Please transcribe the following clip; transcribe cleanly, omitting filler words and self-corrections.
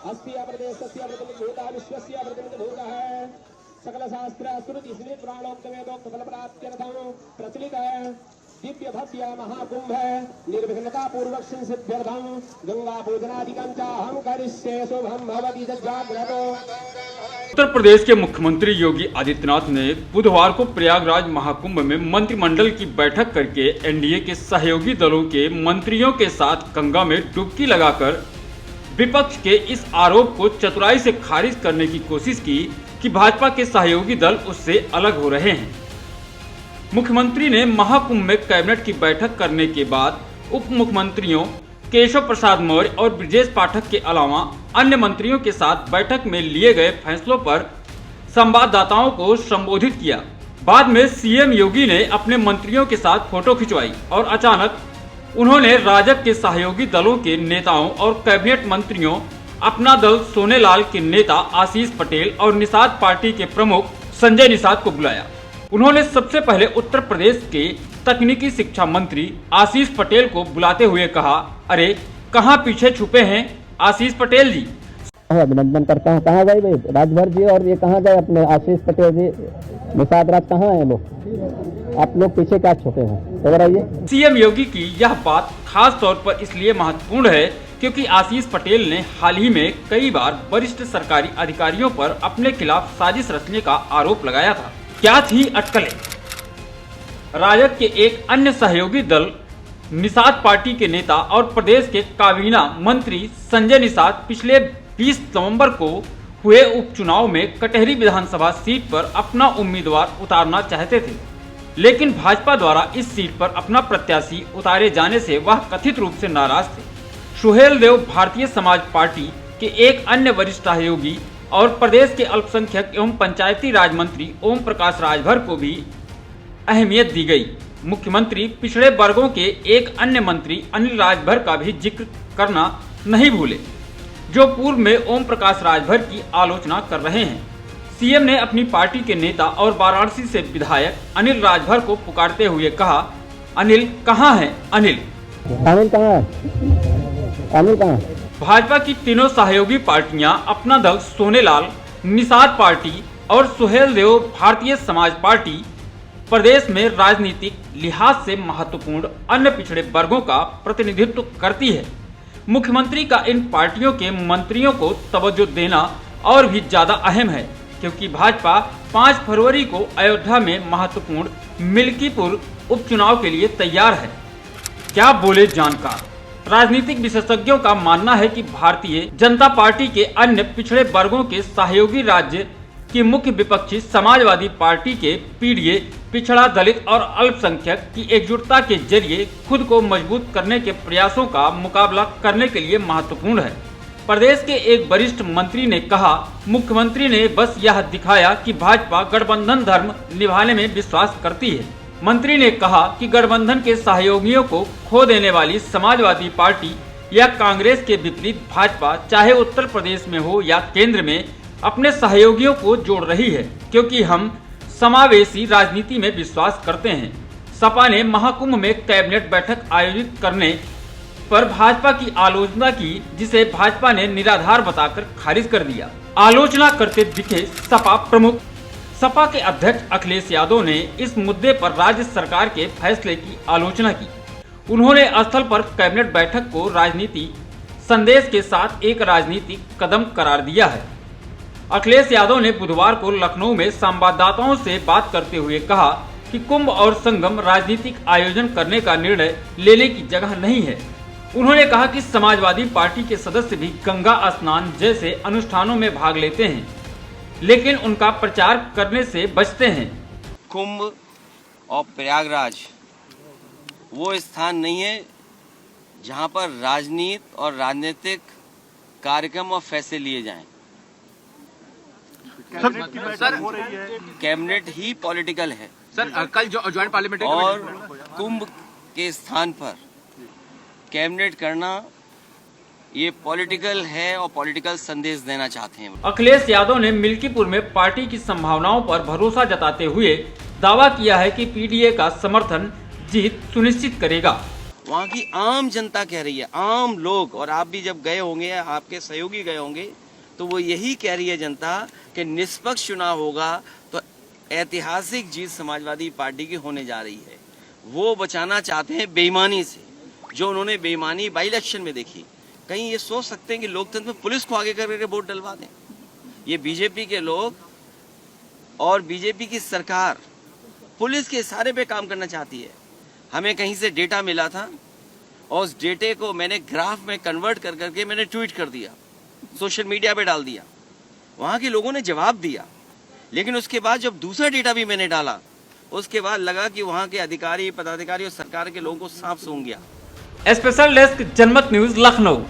अस्ति अप्रदेशस्य प्रतिनिधिभूतः विश्वस्य प्रतिनिधिभूतः सकल शास्त्र श्रुति स्मृति पुराणोक्त वेदोक्त फल प्राप्त्यर्थं प्रचलित दिव्य भव्य महाकुंभ निर्विघ्नता पूर्वक सिद्ध्यर्थं गंगा पूजनादिकं चाहं करिष्ये शुभं भवति जाग्रतो। उत्तर प्रदेश के मुख्यमंत्री योगी आदित्यनाथ ने बुधवार को प्रयागराज महाकुंभ में मंत्रिमंडल की बैठक करके एनडीए के सहयोगी दलों के मंत्रियों के साथ गंगा में डुबकी लगाकर विपक्ष के इस आरोप को चतुराई से खारिज करने की कोशिश की कि भाजपा के सहयोगी दल उससे अलग हो रहे हैं। मुख्यमंत्री ने महाकुंभ में कैबिनेट की बैठक करने के बाद उप मुख्यमंत्रियों केशव प्रसाद मौर्य और ब्रजेश पाठक के अलावा अन्य मंत्रियों के साथ बैठक में लिए गए फैसलों पर संवाददाताओं को संबोधित किया। बाद में सीएम योगी ने अपने मंत्रियों के साथ फोटो खिंचवाई और अचानक उन्होंने राजग के सहयोगी दलों के नेताओं और कैबिनेट मंत्रियों, अपना दल सोनेलाल के नेता आशीष पटेल और निषाद पार्टी के प्रमुख संजय निषाद को बुलाया। उन्होंने सबसे पहले उत्तर प्रदेश के तकनीकी शिक्षा मंत्री आशीष पटेल को बुलाते हुए कहा, अरे कहाँ पीछे छुपे हैं आशीष पटेल जी। अभिनंदन करता हूँ। कहाँ गए भाई राजभर जी और ये कहाँ गए अपने आशीष पटेल जी, निषाद राज कहाँ है लोग? आप लोग पीछे क्या छुपे हैं? तो बताइए। सीएम योगी की यह बात खास तौर पर इसलिए महत्वपूर्ण है क्योंकि आशीष पटेल ने हाल ही में कई बार वरिष्ठ सरकारी अधिकारियों पर अपने खिलाफ साजिश रचने का आरोप लगाया था। क्या थी अटकलें? राजग के एक अन्य सहयोगी दल निषाद पार्टी के नेता और प्रदेश के काबीना मंत्री संजय निषाद पिछले 20 नवंबर को हुए उपचुनाव में कटहरी विधानसभा सीट पर अपना उम्मीदवार उतारना चाहते थे, लेकिन भाजपा द्वारा इस सीट पर अपना प्रत्याशी उतारे जाने से वह कथित रूप से नाराज थे। सुहेल देव भारतीय समाज पार्टी के एक अन्य वरिष्ठ सहयोगी और प्रदेश के अल्पसंख्यक एवं पंचायती राज मंत्री ओम प्रकाश राजभर को भी अहमियत दी गई। मुख्यमंत्री पिछड़े वर्गों के एक अन्य मंत्री अनिल राजभर का भी जिक्र करना नहीं भूले, जो पूर्व में ओम प्रकाश राजभर की आलोचना कर रहे हैं। सीएम ने अपनी पार्टी के नेता और वाराणसी से विधायक अनिल राजभर को पुकारते हुए कहा, अनिल कहाँ है? अनिल कहाँ है? अनिल कहाँ? भाजपा की तीनों सहयोगी पार्टियां अपना दल सोनेलाल, निषाद पार्टी और सुहेल देव भारतीय समाज पार्टी प्रदेश में राजनीतिक लिहाज से महत्वपूर्ण अन्य पिछड़े वर्गों का प्रतिनिधित्व करती है। मुख्यमंत्री का इन पार्टियों के मंत्रियों को तवज्जो देना और भी ज्यादा अहम है क्योंकि भाजपा 5 फरवरी को अयोध्या में महत्वपूर्ण मिल्कीपुर उपचुनाव के लिए तैयार है। क्या बोले जानकार? राजनीतिक विशेषज्ञों का मानना है कि भारतीय जनता पार्टी के अन्य पिछड़े वर्गों के सहयोगी राज्य की मुख्य विपक्षी समाजवादी पार्टी के पीडीए पिछड़ा दलित और अल्पसंख्यक की एकजुटता के जरिए खुद को मजबूत करने के प्रयासों का मुकाबला करने के लिए महत्वपूर्ण है। प्रदेश के एक वरिष्ठ मंत्री ने कहा, मुख्यमंत्री ने बस यह दिखाया कि भाजपा गठबंधन धर्म निभाने में विश्वास करती है। मंत्री ने कहा कि गठबंधन के सहयोगियों को खो देने वाली समाजवादी पार्टी या कांग्रेस के विपरीत भाजपा चाहे उत्तर प्रदेश में हो या केंद्र में अपने सहयोगियों को जोड़ रही है क्योंकि हम समावेशी राजनीति में विश्वास करते हैं। सपा ने महाकुंभ में कैबिनेट बैठक आयोजित करने पर भाजपा की आलोचना की, जिसे भाजपा ने निराधार बताकर खारिज कर दिया। आलोचना करते दिखे सपा प्रमुख। सपा के अध्यक्ष अखिलेश यादव ने इस मुद्दे पर राज्य सरकार के फैसले की आलोचना की। उन्होंने स्थल पर कैबिनेट बैठक को राजनीति संदेश के साथ एक राजनीतिक कदम करार दिया है। अखिलेश यादव ने बुधवार को लखनऊ में संवाददाताओं से बात करते हुए कहा कि कुंभ और संगम राजनीतिक आयोजन करने का निर्णय लेने की जगह नहीं है। उन्होंने कहा कि समाजवादी पार्टी के सदस्य भी गंगा स्नान जैसे अनुष्ठानों में भाग लेते हैं, लेकिन उनका प्रचार करने से बचते हैं। कुंभ और प्रयागराज वो स्थान नहीं है जहां पर राजनीति और राजनीतिक कार्यक्रम और फैसले लिए जाएं। सर हो रही है, कैबिनेट ही पॉलिटिकल है सर। कल ज्वाइंट पार्लियामेंट्री और कुंभ के स्थान पर कैबिनेट करना ये पॉलिटिकल है और पॉलिटिकल संदेश देना चाहते हैं। अखिलेश यादव ने मिल्कीपुर में पार्टी की संभावनाओं पर भरोसा जताते हुए दावा किया है कि पीडीए का समर्थन जीत सुनिश्चित करेगा। वहाँ की आम जनता कह रही है, आम लोग, और आप भी जब गए होंगे, आपके सहयोगी गए होंगे, तो वो यही कह रही है जनता कि निष्पक्ष चुनाव होगा तो ऐतिहासिक जीत समाजवादी पार्टी की होने जा रही है। वो बचाना चाहते हैं बेईमानी से, जो उन्होंने बेईमानी बाई इलेक्शन में देखी। कहीं ये सोच सकते हैं कि लोकतंत्र में पुलिस को आगे करके वोट डलवा दें? ये बीजेपी के लोग और बीजेपी की सरकार पुलिस के इशारे पे काम करना चाहती है। हमें कहीं से डेटा मिला था और उस डेटे को मैंने ग्राफ में कन्वर्ट कर करके मैंने ट्वीट कर दिया, सोशल मीडिया पे डाल दिया। वहाँ के लोगों ने जवाब दिया, लेकिन उसके बाद जब दूसरा डेटा भी मैंने डाला, उसके बाद लगा कि वहाँ के अधिकारी, पदाधिकारी और सरकार के लोगों को सांप सूंघ गया। स्पेशल डेस्क जनमत न्यूज लखनऊ।